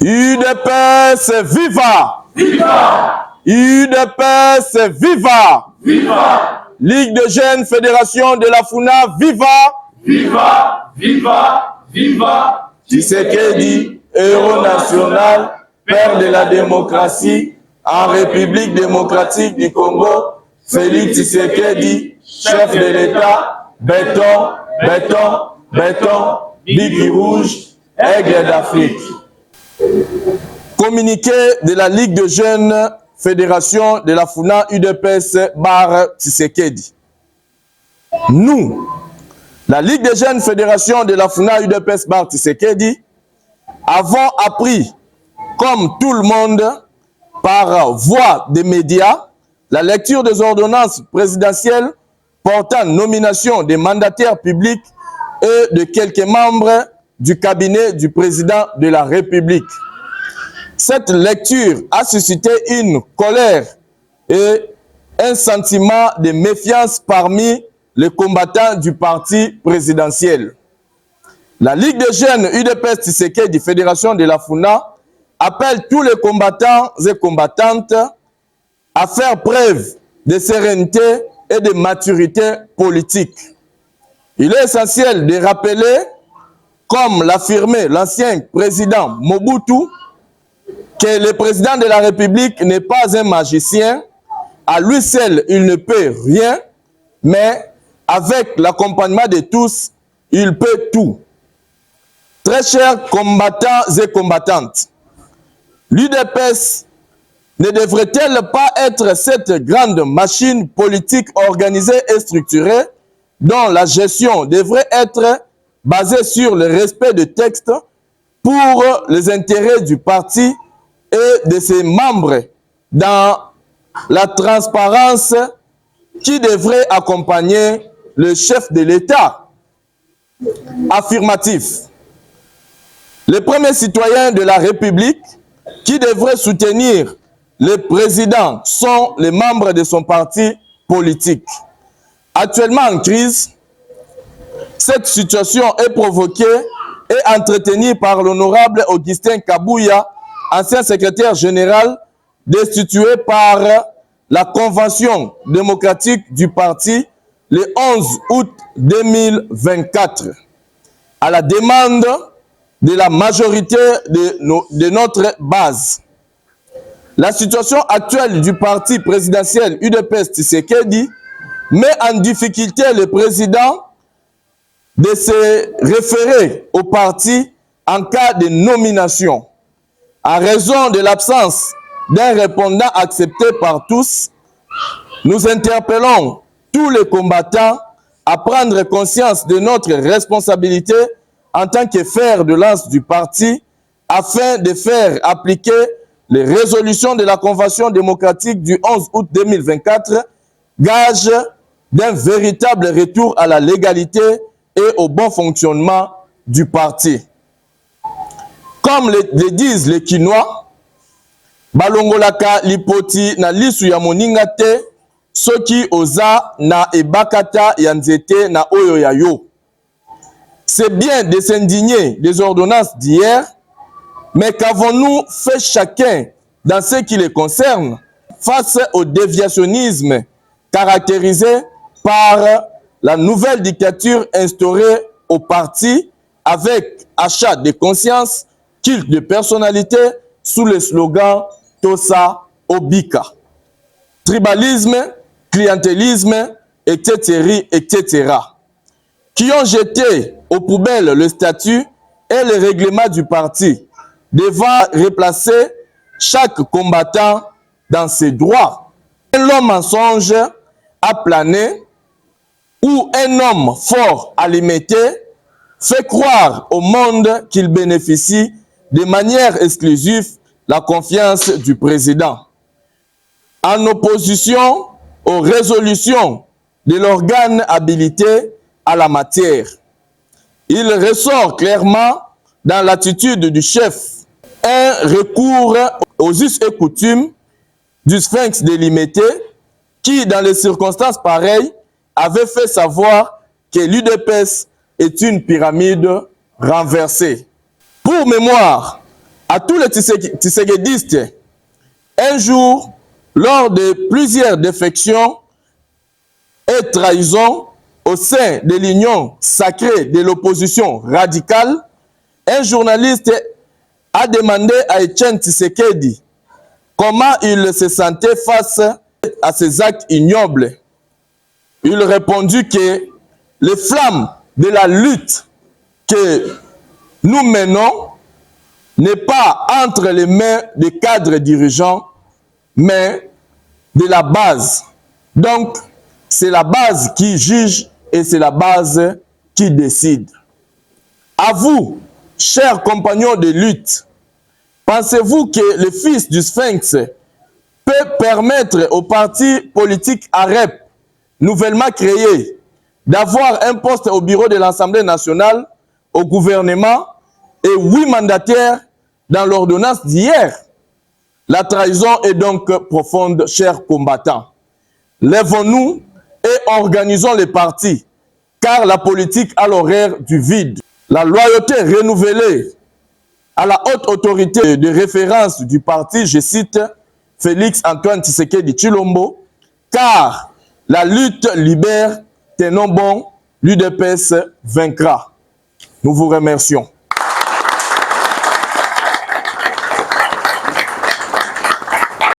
UDPS viva! Viva! UDPS viva! Viva! Ligue de jeunes, Fédération de la FUNA, viva! Viva! Viva! Viva! Tshisekedi, héros national, père de la démocratie, en République démocratique du Congo, Félix Tshisekedi, chef de l'État, béton, béton, béton, Bigui rouge, aigle d'Afrique. Communiqué de la Ligue de jeunes, Fédération de la FUNA UDPS bar Tshisekedi. Nous, la Ligue des jeunes, Fédération de la FUNA UDPS bar Tshisekedi, avons appris, comme tout le monde, par voie des médias, la lecture des ordonnances présidentielles portant nomination des mandataires publics et de quelques membres du cabinet du président de la République. Cette lecture a suscité une colère et un sentiment de méfiance parmi les combattants du parti présidentiel. La Ligue des jeunes UDPS Tshisekedi, Fédération de la FUNA, appelle tous les combattants et combattantes à faire preuve de sérénité et de maturité politique. Il est essentiel de rappeler, comme l'affirmait l'ancien président Mobutu, que le président de la République n'est pas un magicien. À lui seul, il ne peut rien, mais avec l'accompagnement de tous, il peut tout. Très chers combattants et combattantes, l'UDPS ne devrait-elle pas être cette grande machine politique organisée et structurée dont la gestion devrait être basée sur le respect de textes pour les intérêts du parti et de ses membres dans la transparence qui devrait accompagner le chef de l'État? Affirmatif. Les premiers citoyens de la République qui devraient soutenir le président sont les membres de son parti politique. Actuellement en crise, cette situation est provoquée et entretenue par l'honorable Augustin Kabouya, ancien secrétaire général destitué par la Convention démocratique du parti le 11 août 2024, à la demande de la majorité de notre base. La situation actuelle du parti présidentiel UDPS Tshisekedi met en difficulté le président de se référer au parti en cas de nomination. En raison de l'absence d'un répondant accepté par tous, nous interpellons tous les combattants à prendre conscience de notre responsabilité en tant que fer de lance du parti afin de faire appliquer les résolutions de la Convention démocratique du 11 août 2024, gage d'un véritable retour à la légalité et au bon fonctionnement du parti. Comme le disent les Quinois, balongolaka lipoti na lisu ya moninga te, soki oza na ebakata ya nzete na oyo ya yo. C'est bien de s'indigner des ordonnances d'hier, mais qu'avons-nous fait chacun dans ce qui les concerne face au déviationnisme caractérisé par la nouvelle dictature instaurée au parti avec achat de conscience, culte de personnalité sous le slogan Tosa Obika. Tribalisme, clientélisme, etc., etc., qui ont jeté aux poubelles le statut et le règlement du parti, devant replacer chaque combattant dans ses droits. Un mensonge à planer où un homme fort à l'imiter fait croire au monde qu'il bénéficie de manière exclusive la confiance du président. En opposition aux résolutions de l'organe habilité à la matière, il ressort clairement dans l'attitude du chef un recours aux us et coutumes du sphinx délimité qui, dans les circonstances pareilles, avait fait savoir que l'UDPS est une pyramide renversée. Pour mémoire, À tous les Tshisekidistes, un jour, lors de plusieurs défections et trahisons au sein de l'union sacrée de l'opposition radicale, un journaliste a demandé à Etienne Tshisekedi comment il se sentait face à ces actes ignobles. Il répondit que les flammes de la lutte que nous menons n'est pas entre les mains des cadres dirigeants, mais de la base. Donc, c'est la base qui juge et c'est la base qui décide. À vous, chers compagnons de lutte, pensez-vous que le fils du Sphinx peut permettre au parti politique AREP, nouvellement créé, d'avoir un poste au bureau de l'Assemblée nationale, au gouvernement et 8 mandataires dans l'ordonnance d'hier? La trahison est donc profonde, chers combattants. Lèvons-nous et organisons les partis, car la politique a l'horaire du vide. La loyauté renouvelée à la haute autorité de référence du parti, je cite Félix Antoine Tshisekedi Tshilombo, car la lutte libère, tenons bon, l'UDPS vaincra. Nous vous remercions.